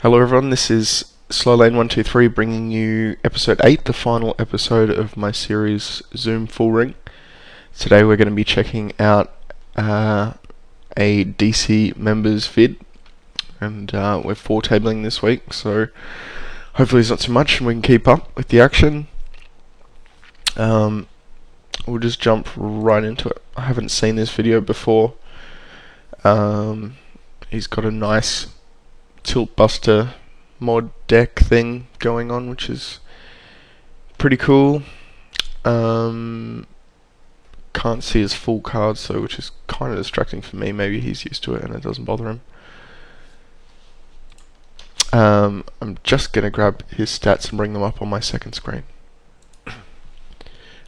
Hello everyone, this is Slowlane123 bringing you episode 8, the final episode of my series Zoom Full Ring. Today we're going to be checking out a DC members vid, and we're 4-tabling this week, so hopefully it's not too much and we can keep up with the action. We'll just jump right into it. I haven't seen this video before. He's got a nice Tilt Buster mod deck thing going on, which is pretty cool. Can't see his full cards, so which is kind of distracting for me. Maybe he's used to it and it doesn't bother him. I'm just gonna grab his stats and bring them up on my second screen.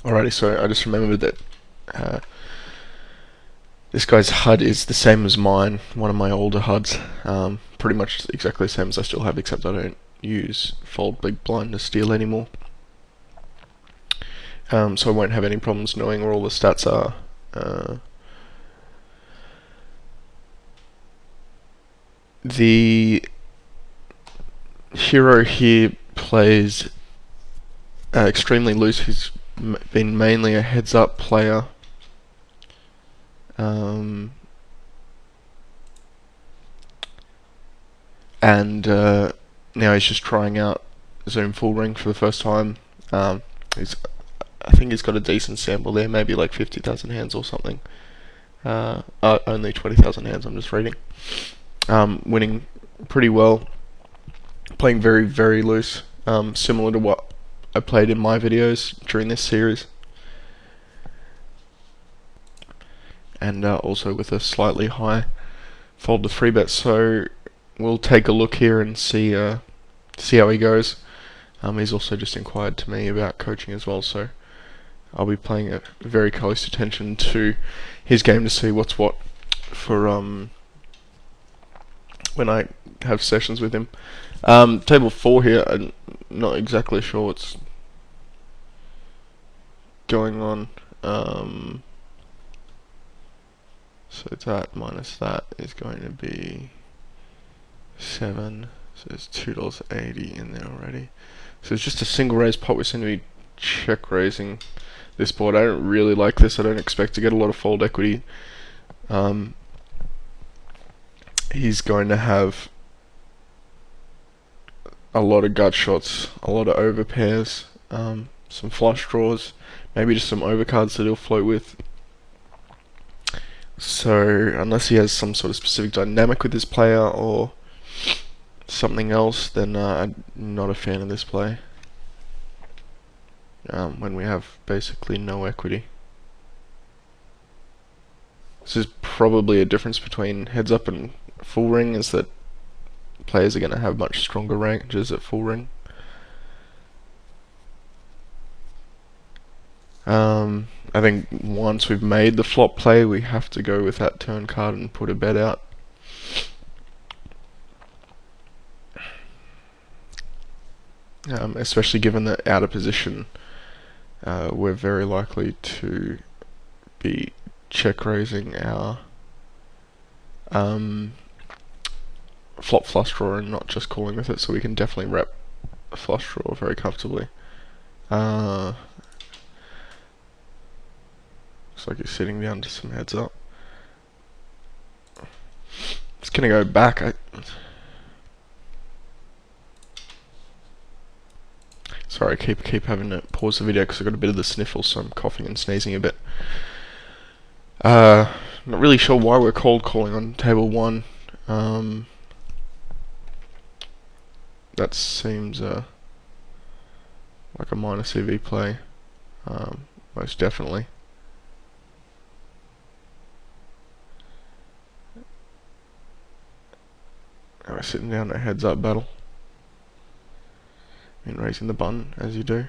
Alrighty, so I just remembered that this guy's HUD is the same as mine, one of my older HUDs. Pretty much exactly the same as I still have, except I don't use Fold Big Blind to steal anymore. So I won't have any problems knowing where all the stats are. The hero here plays extremely loose. He's been mainly a heads-up player. And now he's just trying out Zoom Full Ring for the first time. I think he's got a decent sample there, maybe like 50,000 hands or something. Only 20,000 hands, I'm just reading. Winning pretty well, playing very, very loose, similar to what I played in my videos during this series. And also with a slightly high fold to 3-bet, so we'll take a look here and see how he goes. He's also just inquired to me about coaching as well, so I'll be paying a very close attention to his game to see what's what for when I have sessions with him. Table 4 here, I'm not exactly sure what's going on. So that minus that is going to be 7, so there's $2.80 in there already. So it's just a single raise pot. We seem to be check raising this board. I don't really like this. I don't expect to get a lot of fold equity. He's going to have a lot of gut shots, a lot of overpairs, some flush draws, maybe just some overcards that he'll float with. So unless he has some sort of specific dynamic with this player or something else, then I'm not a fan of this play. When we have basically no equity. This is probably a difference between heads up and full ring, is that players are going to have much stronger ranges at full ring. I think once we've made the flop play, we have to go with that turn card and put a bet out. Especially given that out of position, we're very likely to be check raising our flop flush draw and not just calling with it, so we can definitely rep a flush draw very comfortably. Looks like he's sitting down to some heads up. Just gonna go back. Sorry, I keep having to pause the video because I got a bit of the sniffles, so I'm coughing and sneezing a bit. Not really sure why we're cold calling on table 1. That seems like a minor CV play, most definitely. We're sitting down a heads up battle and raising the button as you do.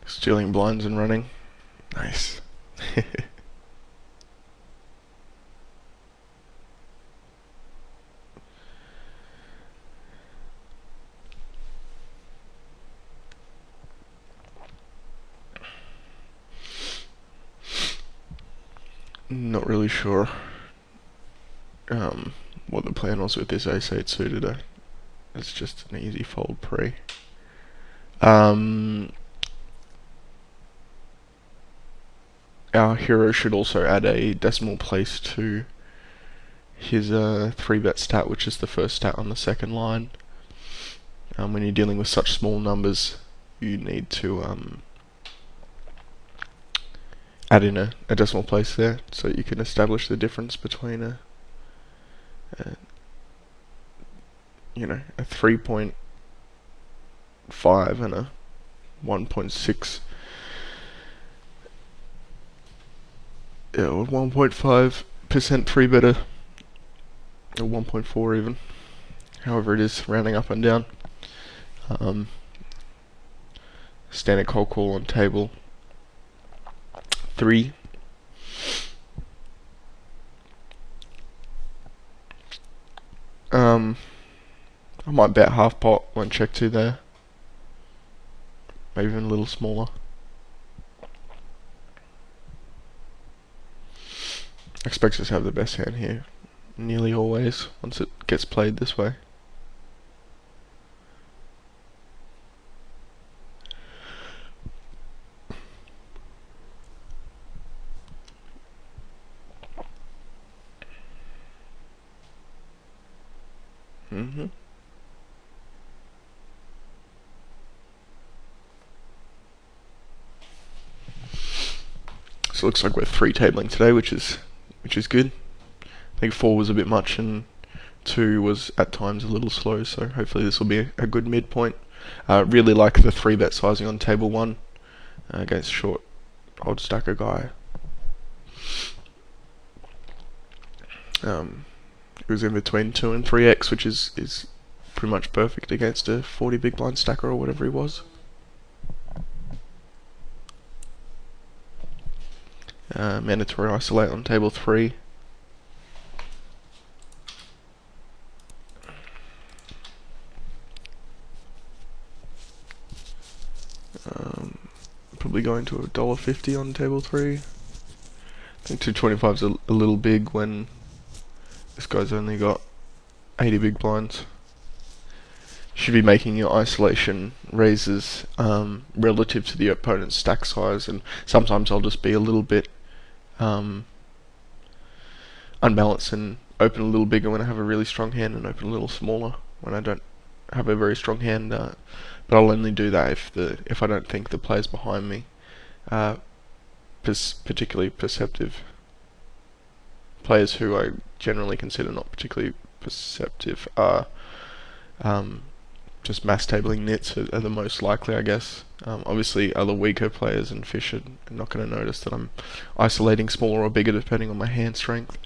Stealing blinds and running. Nice. Not really sure what the plan was with this ace-8 suited. It's just an easy fold pre. Our hero should also add a decimal place to his 3-bet stat, which is the first stat on the second line. When you're dealing with such small numbers, you need to add in a decimal place there, so you can establish the difference between a 3.5 and a 1.6. Yeah, 1.5% 3-better, or 1.4 even. However it is, rounding up and down. Standard cold call on table 3. I might bet half pot, one check 2 there. Maybe even a little smaller. Expects us to have the best hand here, nearly always, once it gets played this way. So it looks like we're 3-tabling today, which is good. I think 4 was a bit much and 2 was at times a little slow, so hopefully this will be a good midpoint. Really like the 3-bet sizing on table 1 against short odd stacker guy. It was in between 2 and 3x, which is pretty much perfect against a 40 big blind stacker or whatever he was. Mandatory isolate on table 3. Probably going to $1.50 on table 3. I think 225 is a little big when this guy's only got 80 big blinds. Should be making your isolation raises relative to the opponent's stack size, and sometimes I'll just be a little bit unbalanced and open a little bigger when I have a really strong hand and open a little smaller when I don't have a very strong hand, but I'll only do that if I don't think the players behind me particularly perceptive. Players who I generally consider not particularly perceptive are just mass tabling nits are the most likely, I guess. Obviously other weaker players and fish are not going to notice that I'm isolating smaller or bigger depending on my hand strength.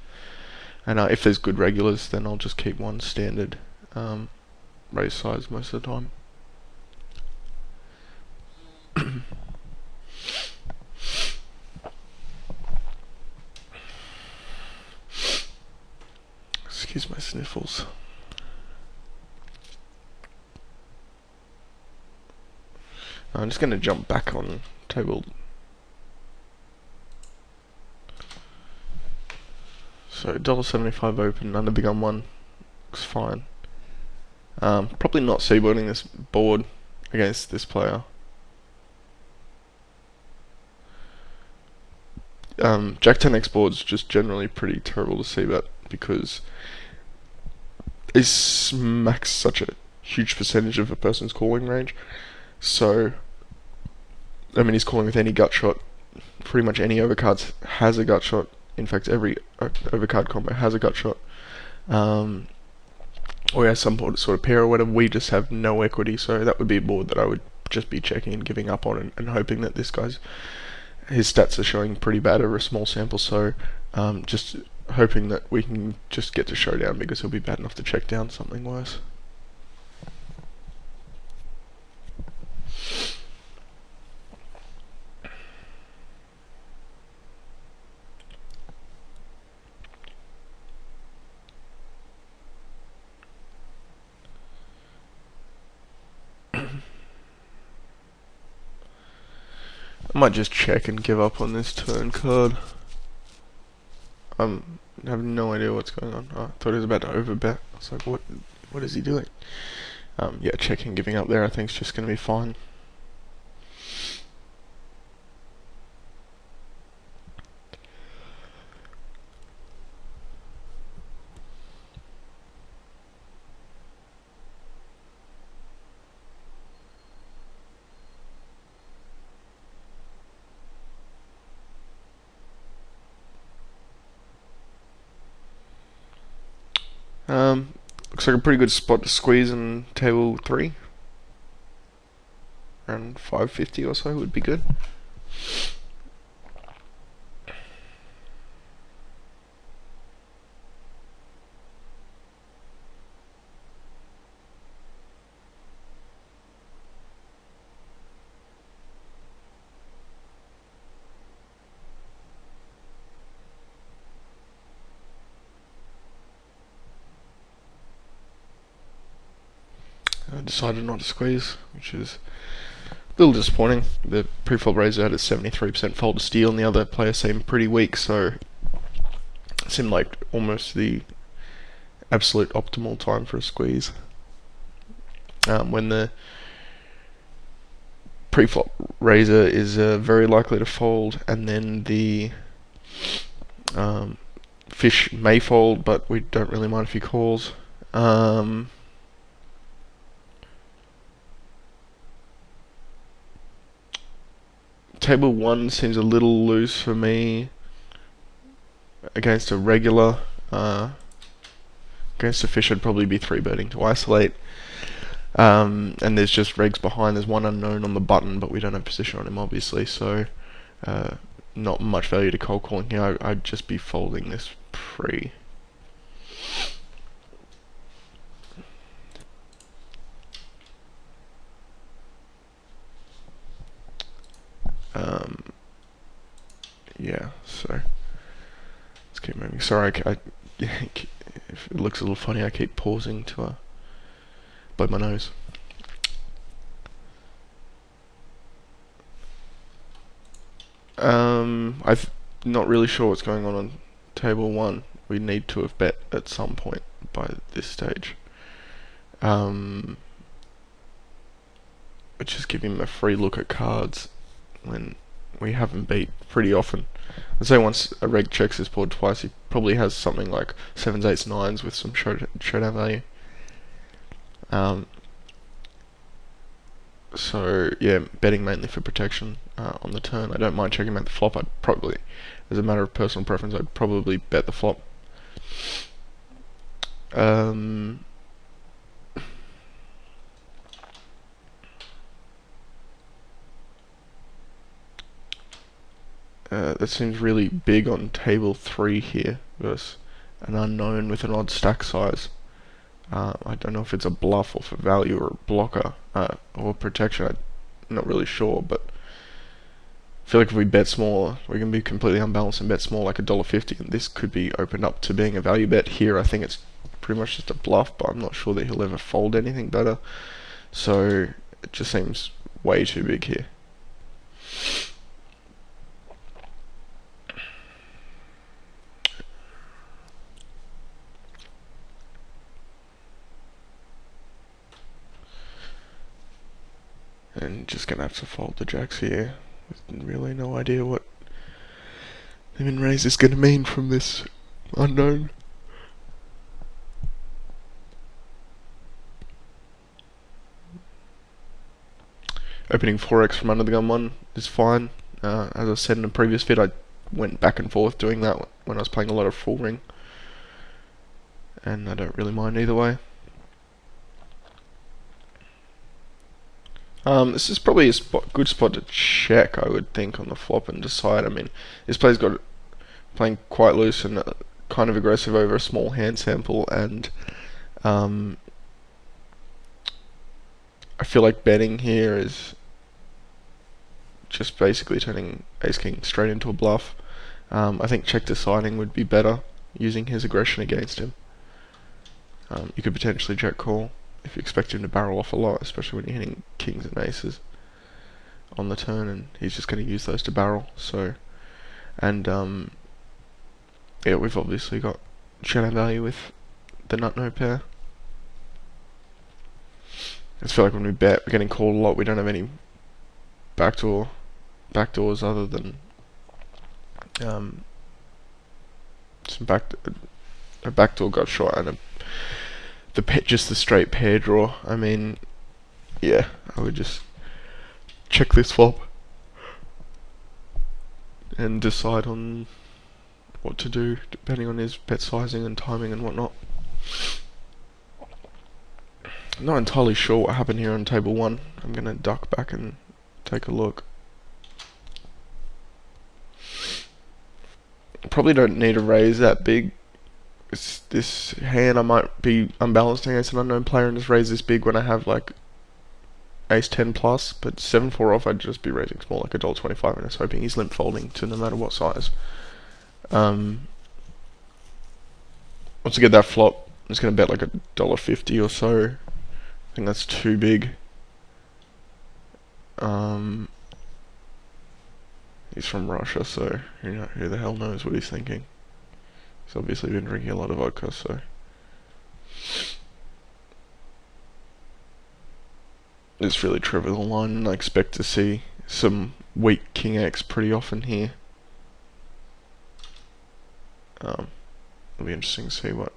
And if there's good regulars, then I'll just keep one standard raise size most of the time. Excuse my sniffles. I'm just going to jump back on table. So $1.75 open, under big on 1, looks fine. Probably not c-boarding this board against this player. Jack 10x board's just generally pretty terrible to c-bet because it smacks such a huge percentage of a person's calling range. So, I mean, he's calling with any gut shot. Pretty much any overcards has a gut shot. In fact, every overcard combo has a gut shot. Or has some sort of pair or whatever. We just have no equity, so that would be a board that I would just be checking and giving up on and hoping that this guy's his stats are showing pretty bad over a small sample, so just hoping that we can just get to showdown because he'll be bad enough to check down something worse. I might just check and give up on this turn card. I have no idea what's going on. I thought he was about to overbet. I was like, what is he doing? Yeah, checking, giving up there I think is just going to be fine. Looks like a pretty good spot to squeeze in table 3. Around 550 or so would be good. I decided not to squeeze, which is a little disappointing. The pre-flop raiser had a 73% fold to steal, and the other player seemed pretty weak, so it seemed like almost the absolute optimal time for a squeeze. When the pre-flop raiser is very likely to fold, and then the fish may fold, but we don't really mind if he calls. Table 1 seems a little loose for me against a regular. Against a fish, I'd probably be 3-betting to isolate. And there's just regs behind. There's one unknown on the button, but we don't have position on him, obviously, so not much value to cold calling here. I'd just be folding this pre. Yeah, so let's keep moving. Sorry, if it looks a little funny, I keep pausing to blow my nose. I'm not really sure what's going on table 1. We need to have bet at some point by this stage. Which is giving him a free look at cards when we haven't beat pretty often. I'd say once a reg checks his board twice, he probably has something like 7s, 8s, 9s with some showdown value. So yeah, betting mainly for protection on the turn. I don't mind checking out the flop. I'd probably, as a matter of personal preference, I'd probably bet the flop. That seems really big on table 3 here versus an unknown with an odd stack size. I don't know if it's a bluff or for value or a blocker or protection. I'm not really sure, but I feel like if we bet smaller, we can be completely unbalanced and bet small, like $1.50, and this could be opened up to being a value bet. Here, I think it's pretty much just a bluff, but I'm not sure that he'll ever fold anything better. So it just seems way too big here. And just gonna have to fold the jacks here with really no idea what the min raise is gonna mean from this unknown. Opening 4x from under the gun 1 is fine. As I said in a previous vid, I went back and forth doing that when I was playing a lot of full ring, and I don't really mind either way. This is probably a good spot to check, I would think, on the flop and decide. I mean, this player's got playing quite loose and kind of aggressive over a small hand sample, and I feel like betting here is just basically turning ace-king straight into a bluff. I think check deciding would be better, using his aggression against him. You could potentially check call if you expect him to barrel off a lot, especially when you're hitting kings and aces on the turn, and he's just going to use those to barrel. So, and Yeah, we've obviously got shadow value with the nut no pair. I just feel like when we bet, we're getting called a lot. We don't have any backdoors other than some a backdoor gut shot and just the straight pair draw. I mean, yeah, I would just check this flop and decide on what to do depending on his bet sizing and timing and whatnot. I'm not entirely sure what happened here on table 1. I'm going to duck back and take a look. Probably don't need to raise that big. This hand I might be unbalanced against an unknown player and just raise this big when I have like ace 10 plus, but 7-4 off I'd just be raising small like $1.25 and just hoping he's limp folding to no matter what size. Once I get that flop, I'm just going to bet like $1.50 or so. I think that's too big. He's from Russia, so who the hell knows what he's thinking. He's obviously been drinking a lot of vodka, so. It's really trivial line, and I expect to see some weak King X pretty often here. It'll be interesting to see what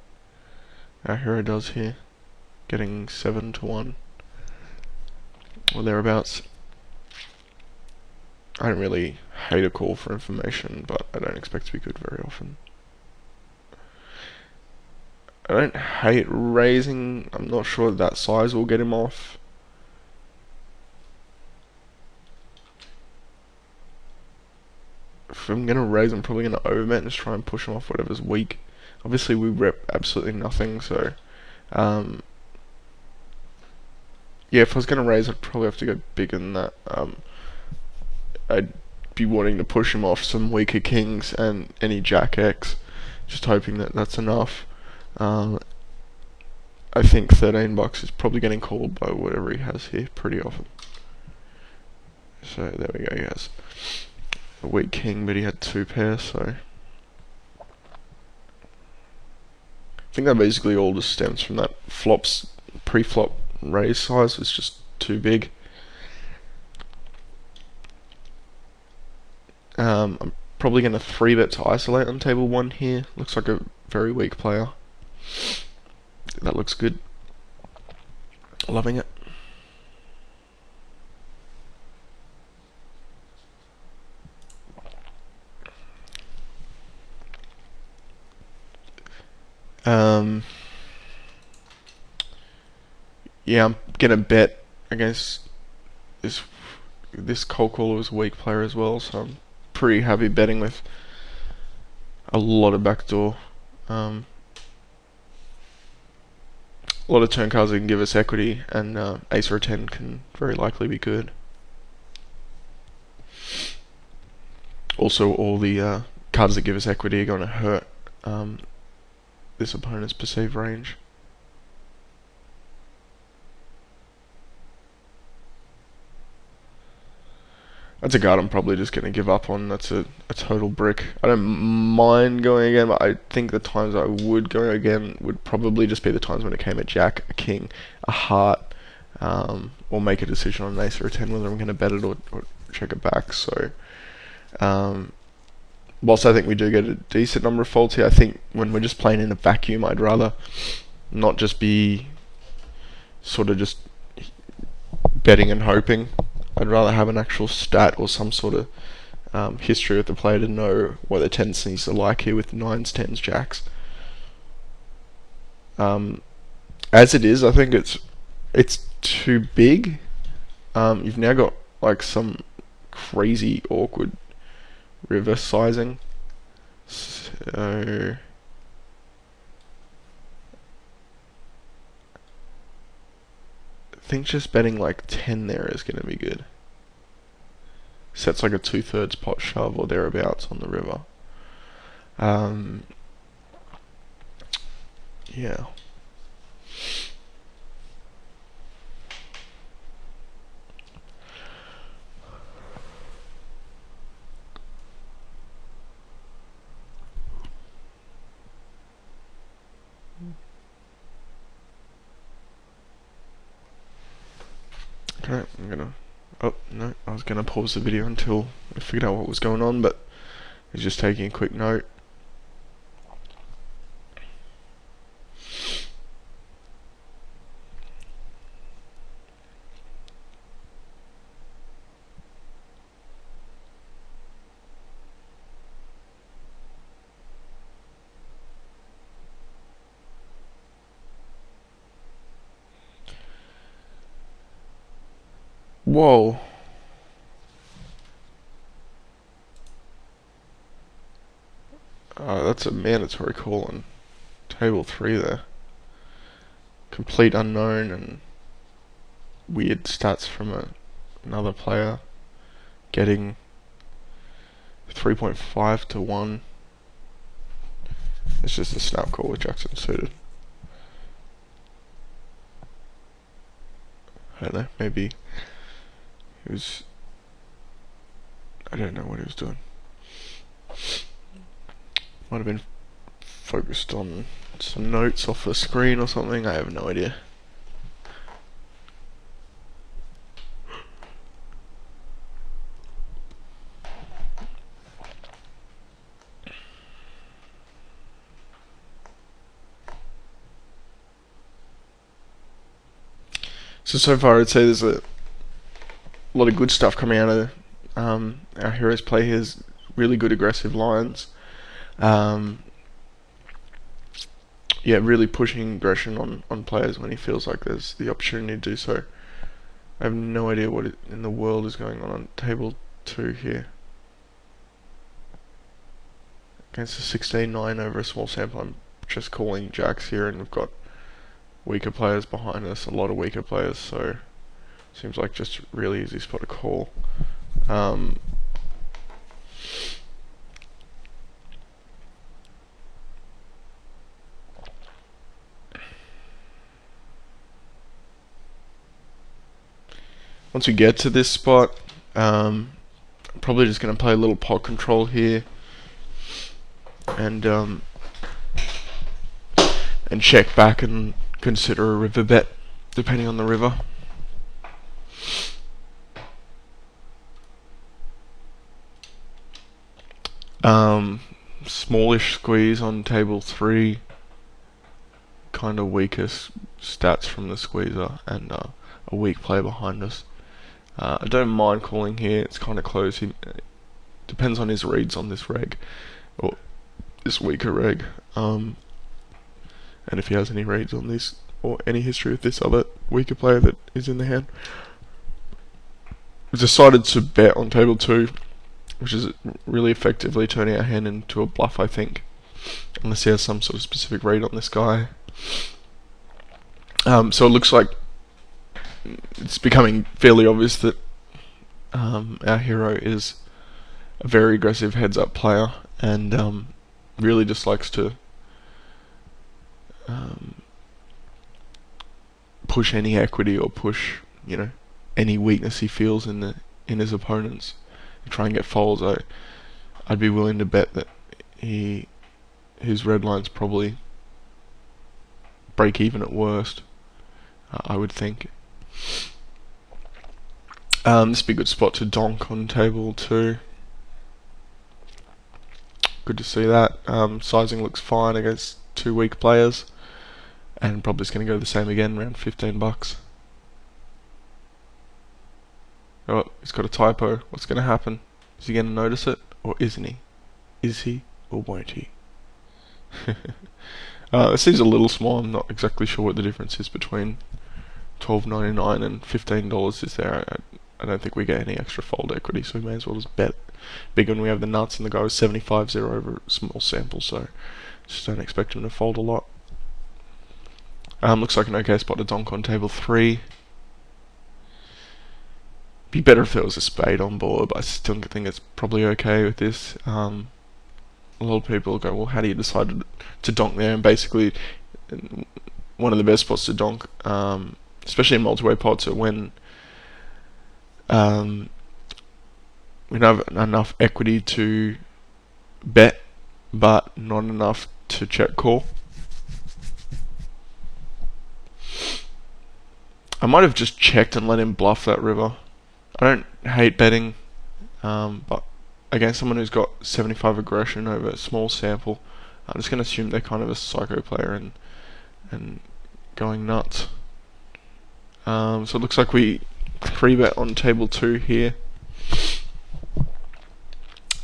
our hero does here. Getting 7-1 or thereabouts. I don't really hate a call for information, but I don't expect to be good very often. I don't hate raising. I'm not sure that size will get him off. If I'm going to raise, I'm probably going to overbet and just try and push him off whatever's weak. Obviously, we rep absolutely nothing, so yeah, if I was going to raise, I'd probably have to go bigger than that. I'd be wanting to push him off some weaker kings and any Jack X, just hoping that that's enough. I think $13 is probably getting called by whatever he has here pretty often. So there we go, guys. A weak king, but he had 2 pairs, so I think that basically all just stems from that pre-flop raise size was just too big. I'm probably going to 3-bet to isolate on table 1 here. Looks like a very weak player. That looks good. Loving it. Yeah, I'm gonna bet against this cold caller was a weak player as well, so I'm pretty happy betting with a lot of backdoor. A lot of turn cards that can give us equity, and ace or a 10 can very likely be good. Also, all the cards that give us equity are going to hurt this opponent's perceived range. That's a card I'm probably just going to give up on. That's a total brick. I don't mind going again, but I think the times I would go again would probably just be the times when it came at Jack, a King, a Heart, or make a decision on an ace or a 10 whether I'm going to bet it or check it back. So, whilst I think we do get a decent number of folds here, I think when we're just playing in a vacuum, I'd rather not just be sort of just betting and hoping. I'd rather have an actual stat or some sort of history with the player to know what their tendencies are like here with 9s, 10s, jacks. As it is, I think it's too big. You've now got like some crazy awkward river sizing. So I think just betting like 10 there is going to be good. Sets like a 2/3 pot shove or thereabouts on the river. Yeah. Okay, I'm gonna. Oh no, I was gonna pause the video until I figured out what was going on, but he's just taking a quick note. Whoa. That's a mandatory call on table 3 there. Complete unknown and weird stats from another player. Getting 3.5 to 1. It's just a snap call with Jackson suited. I don't know, maybe he was... I don't know what he was doing. Might have been focused on some notes off the screen or something, I have no idea. So far I'd say there's a lot of good stuff coming out of our heroes play. He has really good aggressive lines. Yeah, really pushing aggression on players when he feels like there's the opportunity to do so. I have no idea what in the world is going on table 2 here. Against a 16-9 over a small sample, I'm just calling jacks here, and we've got weaker players behind us, a lot of weaker players, so seems like just really easy spot to call. Once we get to this spot, I'm probably just going to play a little pot control here and check back and consider a river bet depending on the river. Smallish squeeze on table 3, kind of weakest stats from the squeezer, and a weak player behind us. I don't mind calling here, it's kind of close. He depends on his reads on this reg, or this weaker reg, and if he has any reads on this, or any history with this other weaker player that is in the hand. We decided to bet on table 2, which is really effectively turning our hand into a bluff, I think, unless he has some sort of specific read on this guy. So it looks like it's becoming fairly obvious that our hero is a very aggressive heads-up player, and really just likes to push any equity or push, any weakness he feels in his opponents. Try and get folds. I'd be willing to bet that his red lines probably break even at worst. I would think. This would be a good spot to donk on table 2. Good to see that. Sizing looks fine against 2 weak players, and probably just going to go the same again, around $15. Oh, he's got a typo. What's going to happen? Is he going to notice it, or isn't he? Is he, or won't he? This seems a little small. I'm not exactly sure what the difference is between $12.99 and $15 is there. I don't think we get any extra fold equity, so we may as well just bet big when we have the nuts, and the guy was 75-0 over a small sample, so just don't expect him to fold a lot. Looks like an okay spot to donk on table 3. Be better if there was a spade on board, but I still think it's probably okay with this. A lot of people go, well, how do you decide to donk there? And basically, one of the best spots to donk, especially in multi-way pots, are when we don't have enough equity to bet, but not enough to check call. might have just checked and let him bluff that river. I don't hate betting, but against someone who's got 75 aggression over a small sample, I'm just going to assume they're kind of a psycho player and going nuts. So it looks like we 3-bet on table 2 here.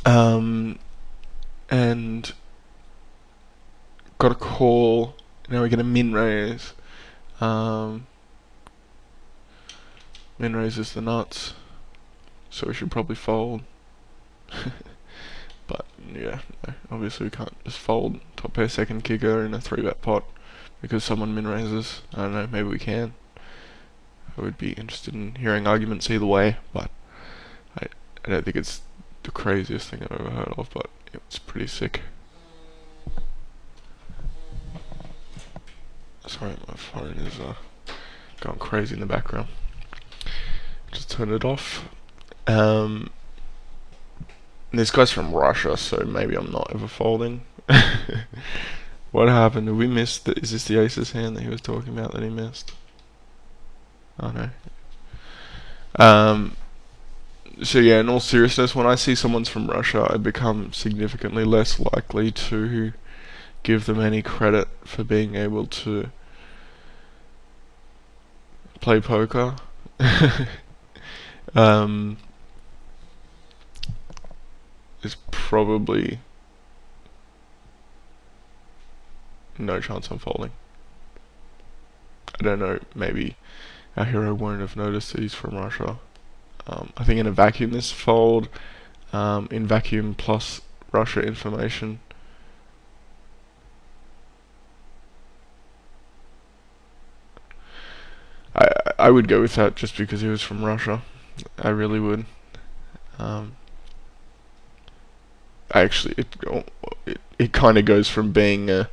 And got a call. Now we're going to min raise. Min raises the nuts, so we should probably fold. But yeah, no, obviously we can't just fold top pair second kicker in a 3-bet pot because someone min raises. I don't know, maybe we can. I would be interested in hearing arguments either way, but I don't think it's the craziest thing I've ever heard of, but it's pretty sick. Sorry, my phone is going crazy in the background. Just turn it off. This guy's from Russia, so maybe I'm not ever folding. What happened? Did we miss? Is this the aces hand that he was talking about that he missed? Oh no. So yeah, in all seriousness, when I see someone's from Russia, I become significantly less likely to give them any credit for being able to play poker. There's probably no chance I'm folding. I don't know, maybe our hero won't have noticed that he's from Russia. I think in a vacuum this fold, in vacuum plus Russia information. I would go with that just because he was from Russia. I really would. Actually, it kind of goes from being a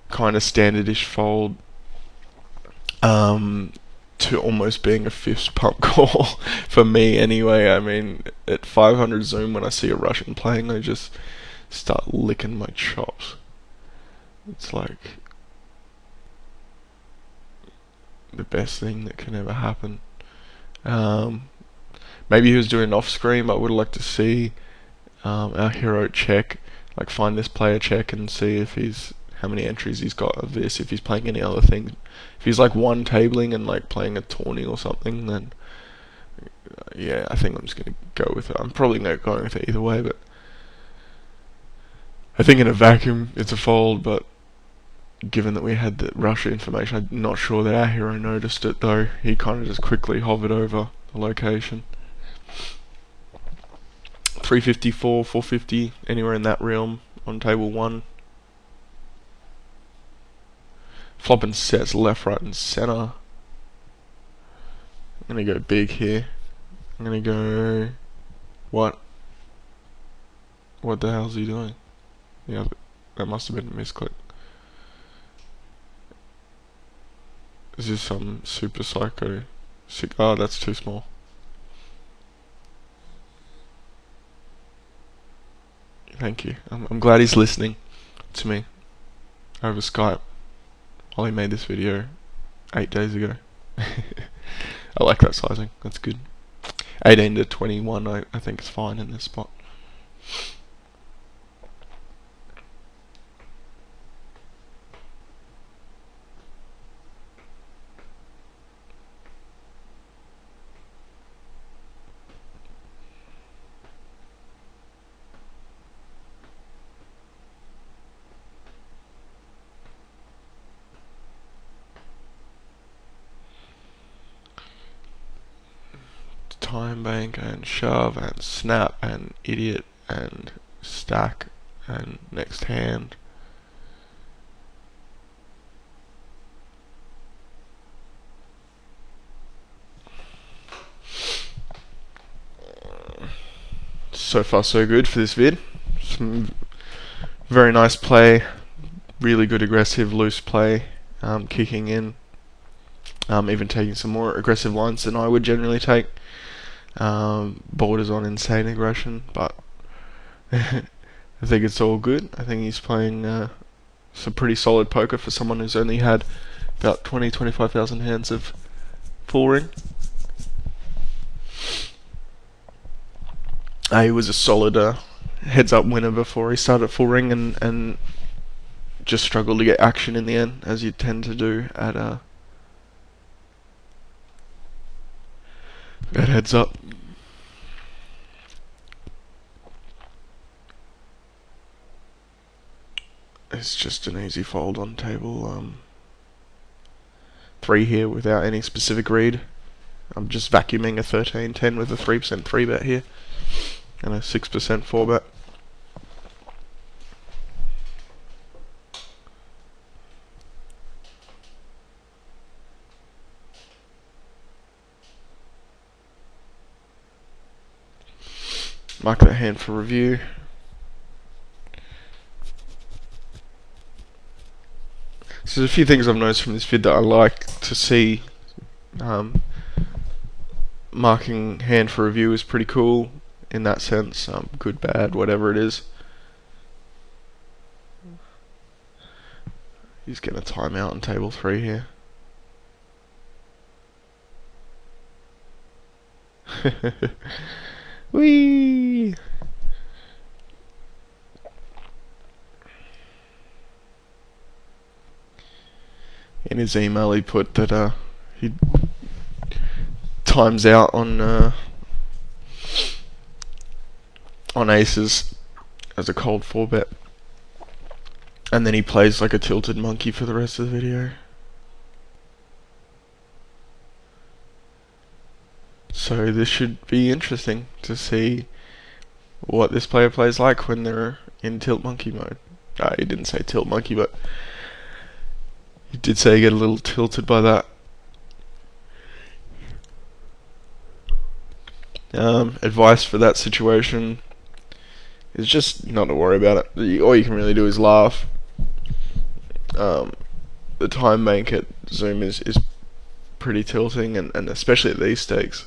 kind of standardish fold to almost being a fist pump call for me anyway. I mean, at 500 zoom, when I see a Russian playing, I just start licking my chops. It's like the best thing that can ever happen. Maybe he was doing off screen, but I would like to see our hero check, like find this player check and see if he's how many entries he's got of this, if he's playing any other things. If he's like one tabling and like playing a tourney or something, then yeah, I think I'm just gonna go with it. I'm probably not going with it either way, but I think in a vacuum it's a fold, but given that we had the Russia information, I'm not sure that our hero noticed it though. He kind of just quickly hovered over the location. 354, 450, anywhere in that realm on table 1. Flopping sets left, right and center. I'm gonna go big here. I'm gonna go... What the hell's he doing? Yeah, that must have been a misclick. Is this some super psycho? Oh, that's too small. Thank you. I'm glad he's listening to me over Skype while he made this video 8 days ago. I like that sizing. That's good. 18 to 21, I think is fine in this spot. Time bank and shove and snap and idiot and stack and next hand. So far so good for this vid. Some very nice play, really good aggressive loose play, kicking in, even taking some more aggressive lines than I would generally take. Borders on insane aggression, but I think it's all good. I think he's playing some pretty solid poker for someone who's only had about 20-25,000 hands of full ring. He was a solid heads up winner before he started full ring, and just struggled to get action in the end, as you tend to do at heads up. It's just an easy fold on table 3 here without any specific read. I'm just vacuuming a 13-10 with a 3% 3-bet here and a 6% 4-bet. Mark that hand for review. So there's a few things I've noticed from this vid that I like to see. Marking hand for review is pretty cool in that sense. Good, bad, whatever it is. He's getting a timeout on table 3 here. Whee! In his email he put that he times out on aces as a cold 4-bet, and then he plays like a tilted monkey for the rest of the video. So this should be interesting to see what this player plays like when they're in tilt monkey mode. He didn't say tilt monkey, but he did say he get a little tilted by that. Advice for that situation is just not to worry about it. All you can really do is laugh. The time bank at Zoom is pretty tilting, and especially at these stakes.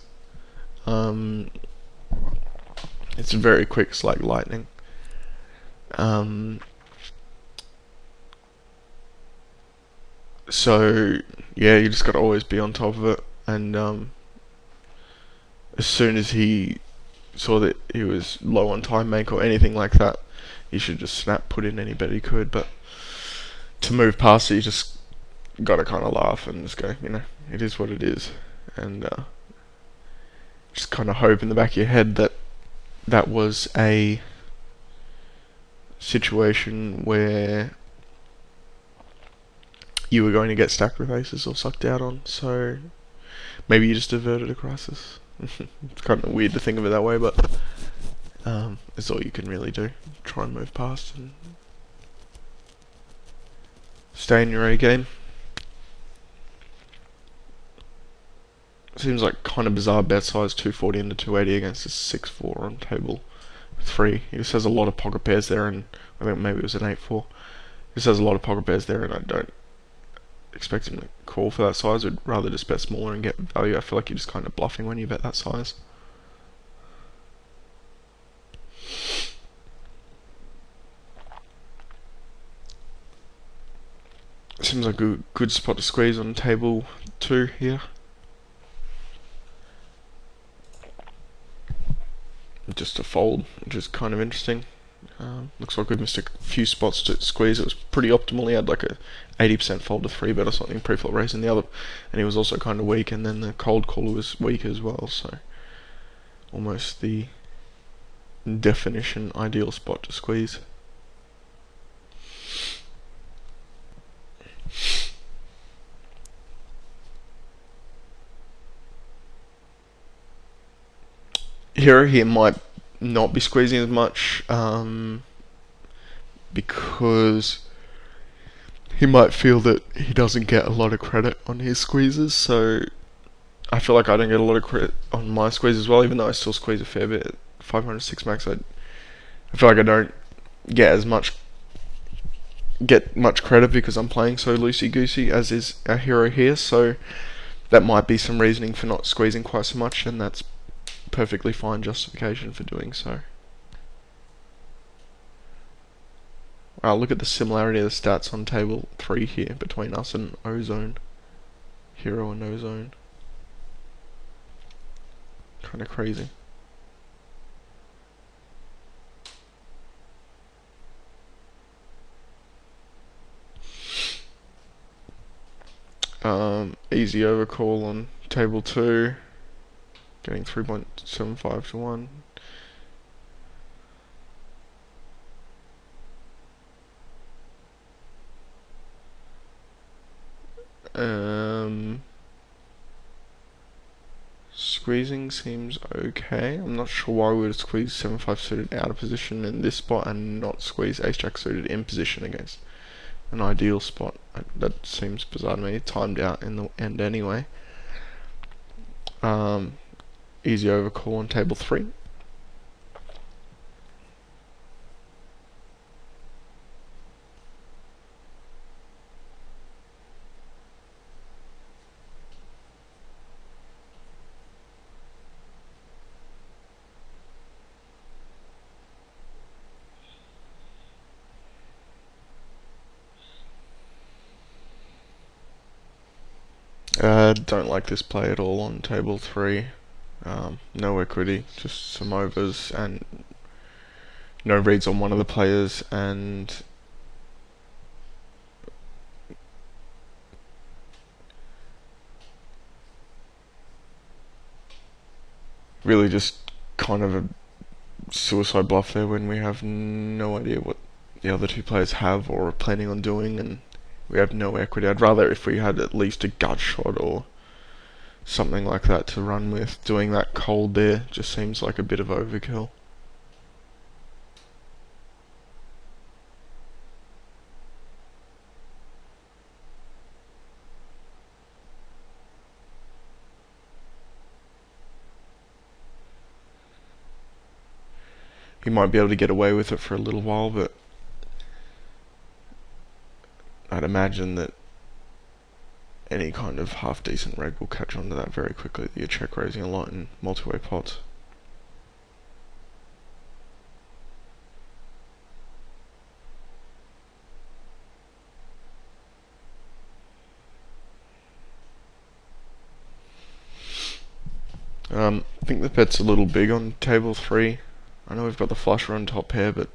It's very quick, it's like lightning. So yeah, you just got to always be on top of it, and as soon as he saw that he was low on time bank or anything like that, he should just snap put in any bet he could. But to move past it, you just got to kind of laugh and just go, it is what it is, and just kind of hope in the back of your head that that was a situation where you were going to get stacked with aces or sucked out on, so maybe you just averted a crisis. It's kind of weird to think of it that way, but it's all you can really do. Try and move past and stay in your A game. Seems like kind of bizarre bet size, 240 into 280 against a 6-4 on table 3. He just has a lot of pocket pairs there, and I think maybe it was an 8-4. He just has a lot of pocket pairs there, and I don't expect him to call for that size. I'd rather just bet smaller and get value. I feel like you're just kind of bluffing when you bet that size. Seems like a good spot to squeeze on table 2 here. Just a fold, which is kind of interesting. Looks like we've missed a few spots to squeeze. It was pretty optimal. He had like a 80% fold to 3-bet or something, pre-flop raising the other, and he was also kind of weak, and then the cold caller was weak as well, so almost the definition ideal spot to squeeze. He might not be squeezing as much because he might feel that he doesn't get a lot of credit on his squeezes, so I feel like I don't get a lot of credit on my squeeze as well, even though I still squeeze a fair bit at 506 max. I feel like I don't get much credit because I'm playing so loosey-goosey, as is our hero here, so that might be some reasoning for not squeezing quite so much, and that's perfectly fine justification for doing so. Wow, look at the similarity of the stats on table 3 here between us and Ozone. Hero and Ozone. Kind of crazy. Easy overcall on table 2, getting 3.75 to 1. Squeezing seems okay. I'm not sure why we would squeeze 7-5 suited out of position in this spot and not squeeze ace-jack suited in position against an ideal spot. That seems bizarre to me. Timed out in the end anyway. Easy overcall on table 3. Don't like this play at all on table 3. No equity, just some overs and no reads on one of the players, and really just kind of a suicide bluff there when we have no idea what the other two players have or are planning on doing, and we have no equity. I'd rather if we had at least a gut shot or something like that to run with. Doing that cold there just seems like a bit of overkill. He might be able to get away with it for a little while, but I'd imagine that any kind of half decent reg will catch on to that very quickly. You're check raising a lot in multi-way pots. I think the bet's a little big on table 3. I know we've got the flusher on top pair, but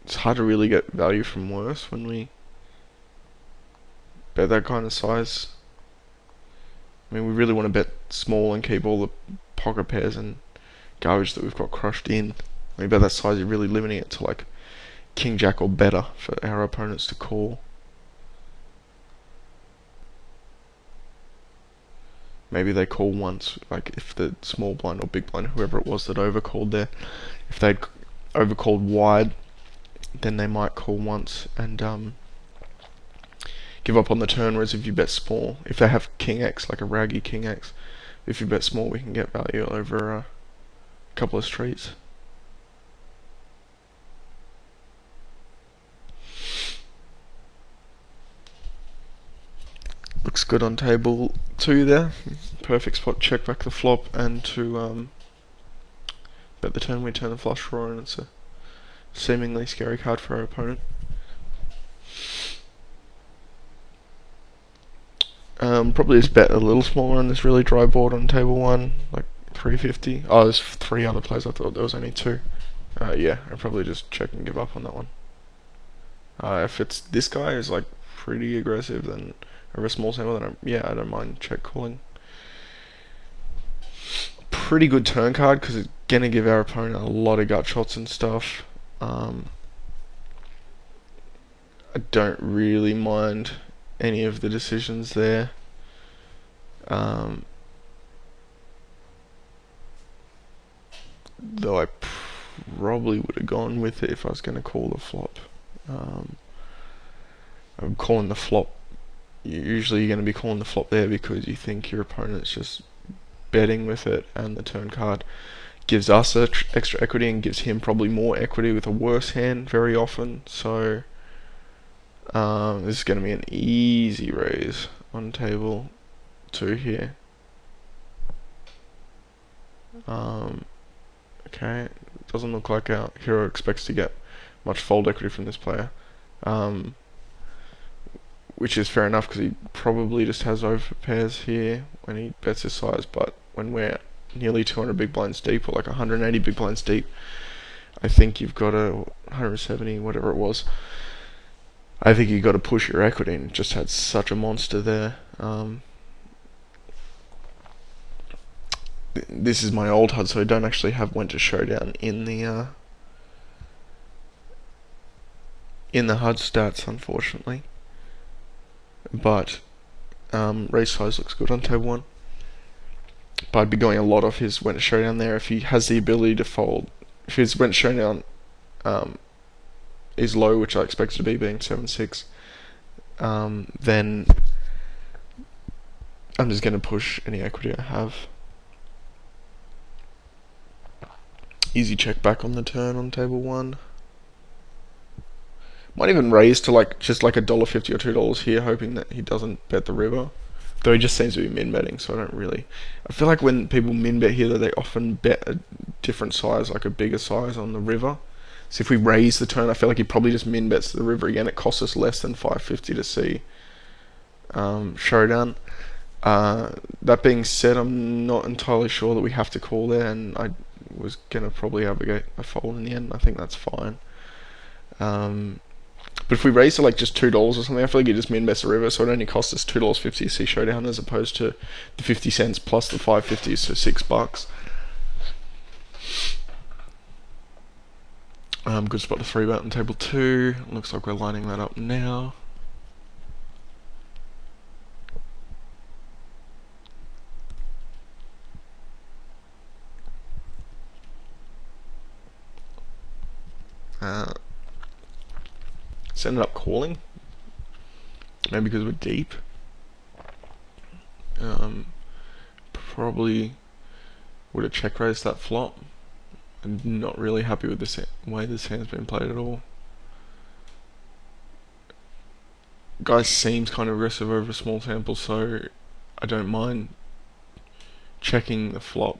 it's hard to really get value from worse when we bet that kind of size. I mean, we really want to bet small and keep all the pocket pairs and garbage that we've got crushed in. When you bet that size, you're really limiting it to like king jack or better for our opponents to call. Maybe they call once, like if the small blind or big blind, whoever it was that overcalled there, if they'd overcalled wide, then they might call once and give up on the turn. Whereas if you bet small, if they have king x, like a raggy king x, if you bet small, we can get value over a couple of streets. Looks good on table 2 there. Perfect spot, check back the flop and to bet the turn we turn the flush draw, and it's a seemingly scary card for our opponent. Probably just bet a little smaller on this really dry board on table 1, like 350. Oh, there's 3 other players, I thought there was only 2. Yeah, I'd probably just check and give up on that one. If it's this guy is like pretty aggressive, then over a small sample, then I don't mind check calling. Pretty good turn card because it's gonna give our opponent a lot of gut shots and stuff. I don't really mind any of the decisions there. Though I probably would have gone with it if I was going to call the flop. I'm calling the flop. Usually you're going to be calling the flop there because you think your opponent's just betting with it, and the turn card gives us extra equity and gives him probably more equity with a worse hand very often. So this is going to be an easy raise on table 2 here. Okay, doesn't look like our hero expects to get much fold equity from this player, which is fair enough because he probably just has over pairs here when he bets his size, but when we're nearly 200 big blinds deep, or like 180 big blinds deep. I think you've got a 170, whatever it was. I think you've got to push your equity, and just had such a monster there. This is my old HUD, so I don't actually have Winter Showdown in the HUD stats, unfortunately. But race size looks good on table 1. But I'd be going a lot off his Winter Showdown there. If he has the ability to fold, if his Winter Showdown is low, which I expect it to be, being 7-6, then I'm just going to push any equity I have. Easy check back on the turn on table 1. Might even raise to like just like $1.50 or $2 here, hoping that he doesn't bet the river. Though he just seems to be min betting, so I don't really. I feel like when people min bet here, that they often bet a different size, like a bigger size on the river. So if we raise the turn, I feel like he probably just min bets the river again. It costs us less than $5.50 to see showdown. That being said, I'm not entirely sure that we have to call there, and I was gonna probably advocate a fold in the end. I think that's fine. But if we raise to like just $2 or something, I feel like you just min bets the river, so it only costs us $2.50 to see showdown, as opposed to the 50 cents plus the $5.50, so $6. Good spot to 3-bet on table 2. Looks like we're lining that up now. It's ended up calling. Maybe because we're deep. Probably would have check raised that flop. I'm not really happy with the way this hand's been played at all. Guy seems kind of aggressive over a small sample, so I don't mind checking the flop.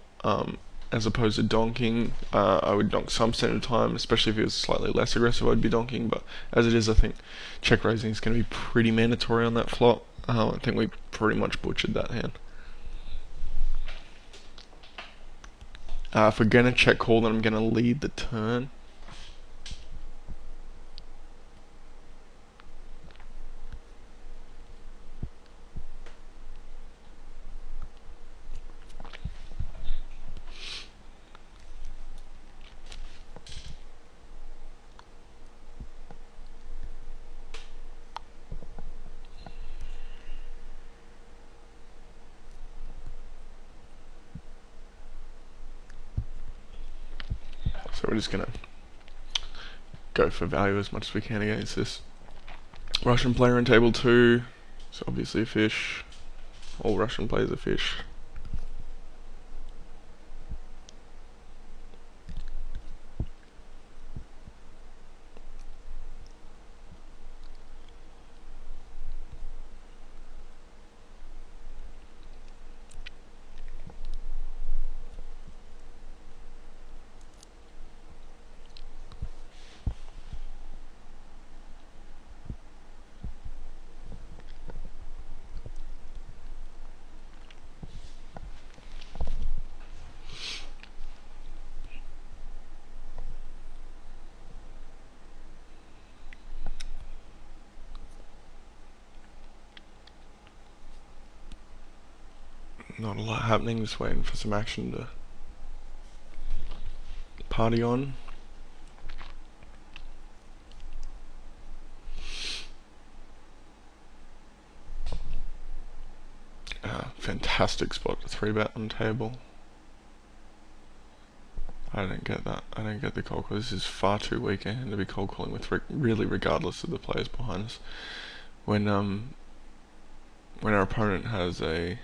As opposed to donking, I would donk some percent of the time, especially if it was slightly less aggressive, I'd be donking, but as it is, I think check raising is going to be pretty mandatory on that flop. I think we pretty much butchered that hand. If we're going to check call, then I'm going to lead the turn. So we're just going to go for value as much as we can against this Russian player in table 2. It's obviously a fish. All Russian players are fish. Not a lot happening, just waiting for some action to party on. Fantastic spot to 3-bet on table. I don't get that. I don't get the cold call. This is far too weak a hand to be cold calling with, really, regardless of the players behind us. When our opponent has a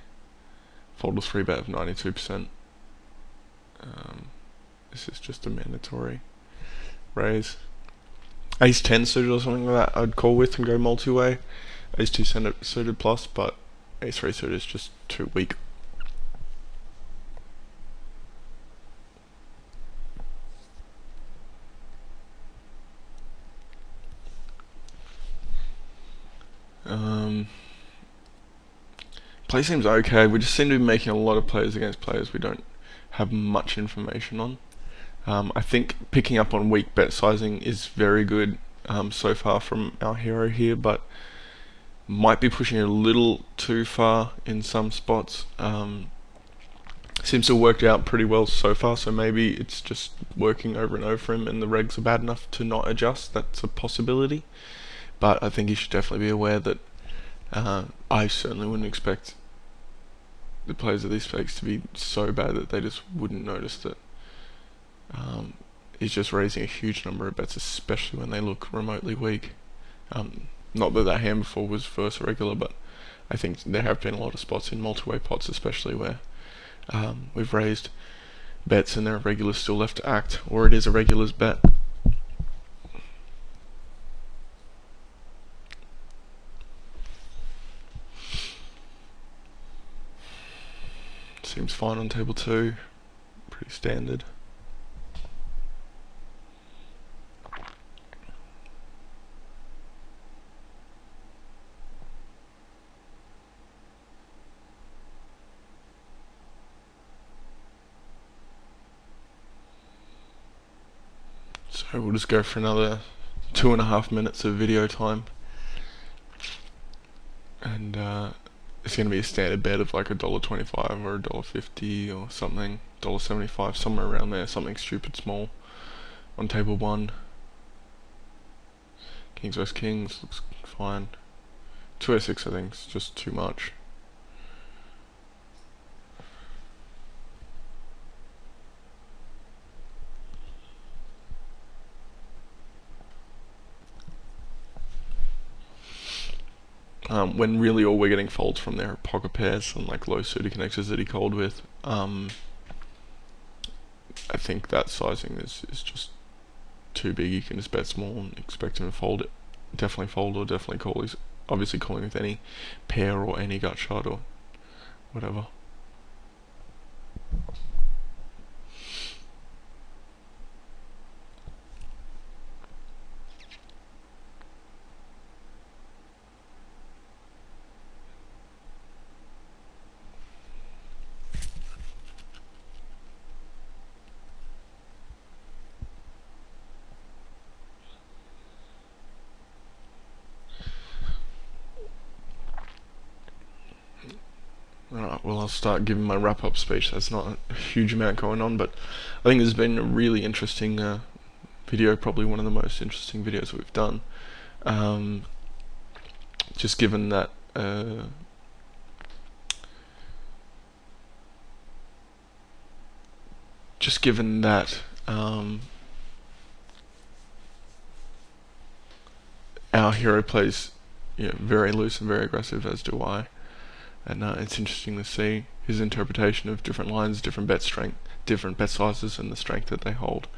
fold to 3-bet of 92%, this is just a mandatory raise. Ace 10 suited or something like that I'd call with and go multi-way. Ace 2 suited plus, but Ace 3 suited is just too weak. Play seems okay. We just seem to be making a lot of plays against players we don't have much information on. I think picking up on weak bet sizing is very good so far from our hero here, but might be pushing a little too far in some spots. Seems to have worked out pretty well so far, so maybe it's just working over and over for him and the regs are bad enough to not adjust. That's a possibility, but I think you should definitely be aware that I certainly wouldn't expect the players of these stakes to be so bad that they just wouldn't notice that he's just raising a huge number of bets, especially when they look remotely weak. Not that that hand before was versus regular, but I think there have been a lot of spots in multi-way pots, especially where we've raised bets and there are regulars still left to act, or it is a regulars bet. Seems fine on table 2, pretty standard. So we'll just go for another 2.5 minutes of video time, and it's going to be a standard bet of like $1.25 or $1.50 or something, $1.75, somewhere around there, something stupid small on table 1. Kings vs Kings looks fine. 206 I think is just too much. When really all we're getting folds from there are pocket pairs and like low suited connectors that he called with. I think that sizing is just too big. You can just bet small and expect him to fold it. Definitely fold or definitely call. He's obviously calling with any pair or any gut shot or whatever. Alright, well I'll start giving my wrap-up speech. There's not a huge amount going on, but I think this has been a really interesting video, probably one of the most interesting videos we've done. Just given that our hero plays very loose and very aggressive, as do I. And it's interesting to see his interpretation of different lines, different bet strength, different bet sizes, and the strength that they hold,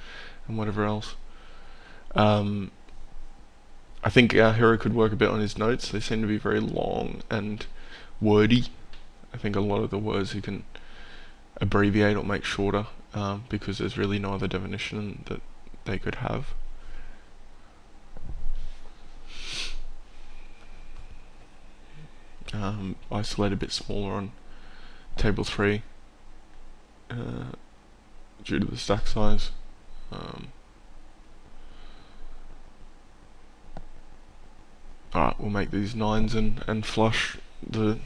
and whatever else. I think our hero could work a bit on his notes. They seem to be very long and wordy. I think a lot of the words he can abbreviate or make shorter, because there's really no other definition that they could have. Isolate a bit smaller on table 3 due to the stack size. Alright, we'll make these 9s and flush the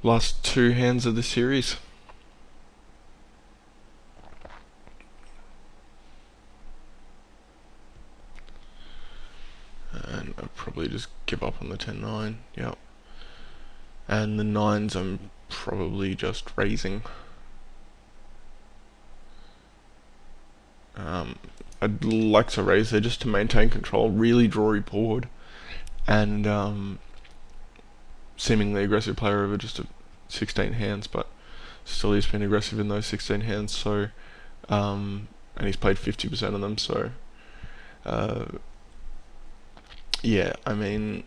last 2 hands of the series. And I'll probably just give up on the 10-9, yep. And the 9s I'm probably just raising. I'd like to raise there just to maintain control, really drawy board, and seemingly aggressive player over just 16 hands, but still he's been aggressive in those 16 hands, so and he's played 50% of them, so yeah, I mean,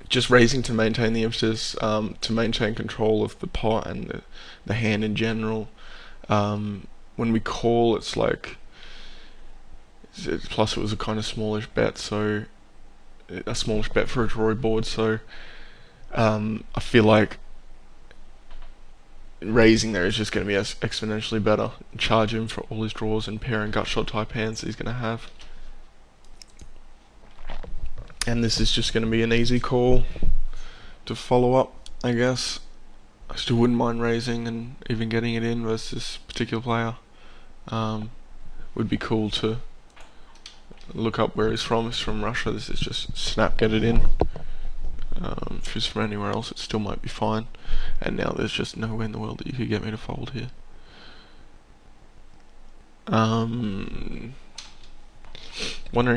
just raising to maintain the emphasis, to maintain control of the pot and the hand in general. When we call, it's like, plus it was a kind of smallish bet, so a smallish bet for a drawy board, so I feel like raising there is just going to be exponentially better. Charge him for all his draws and pair and gut shot type hands that he's going to have. And this is just going to be an easy call to follow up, I guess. I still wouldn't mind raising and even getting it in versus this particular player. Would be cool to look up where he's from. He's from Russia. This is just snap, get it in. If he's from anywhere else, it still might be fine. And now there's just no way in the world that you could get me to fold here. Wondering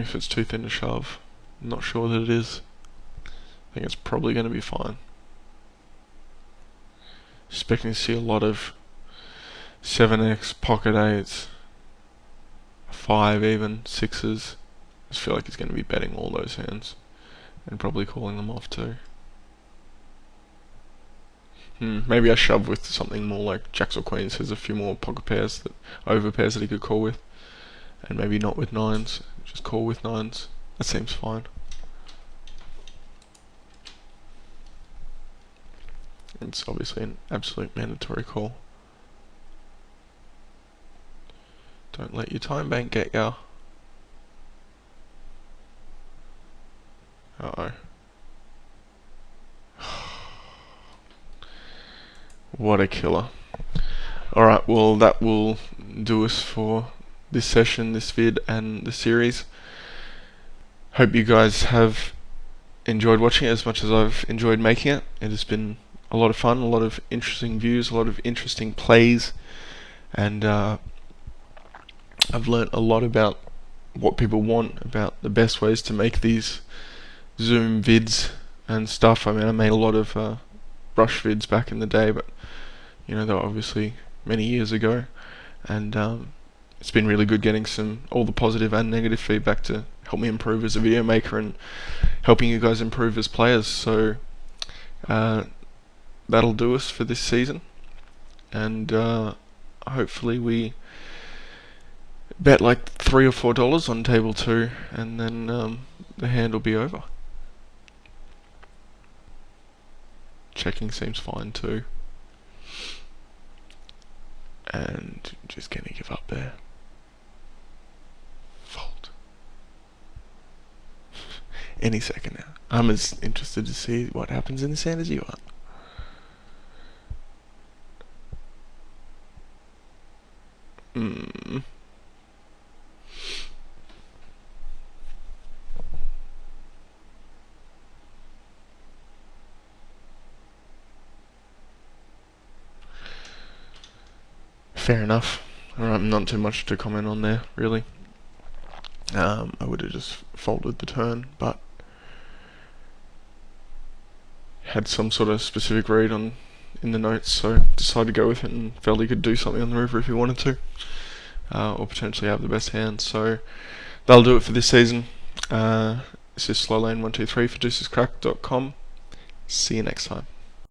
if it's too thin to shove. Not sure that it is. I think it's probably going to be fine. Expecting to see a lot of 7x, pocket 8s, 5 even, 6s. I just feel like he's going to be betting all those hands and probably calling them off too. Maybe I shove with something more like jacks or queens. There's a few more pocket pairs, over pairs that he could call with, and maybe not with 9s, just call with 9s. That seems fine. It's obviously an absolute mandatory call. Don't let your time bank get ya. Uh-oh. What a killer. Alright, well that will do us for this session, this vid, and the series. Hope you guys have enjoyed watching it as much as I've enjoyed making it. It has been a lot of fun, a lot of interesting views, a lot of interesting plays, and I've learnt a lot about what people want, about the best ways to make these Zoom vids and stuff. I mean, I made a lot of brush vids back in the day, but you know, they were obviously many years ago, and it's been really good getting all the positive and negative feedback to help me improve as a video maker and helping you guys improve as players. So that'll do us for this season, and hopefully we bet like $3 or $4 on table 2, and then the hand will be over. Checking seems fine too, and just gonna give up there. Fold. Any second now. I'm as interested to see what happens in this hand as you are. Fair enough. Alright, not too much to comment on there, really. I would have just folded the turn, but had some sort of specific read in the notes, so decided to go with it and felt he could do something on the river if he wanted to, or potentially have the best hand. So that'll do it for this season. This is Slowlane123 for deucescrack.com. See you next time.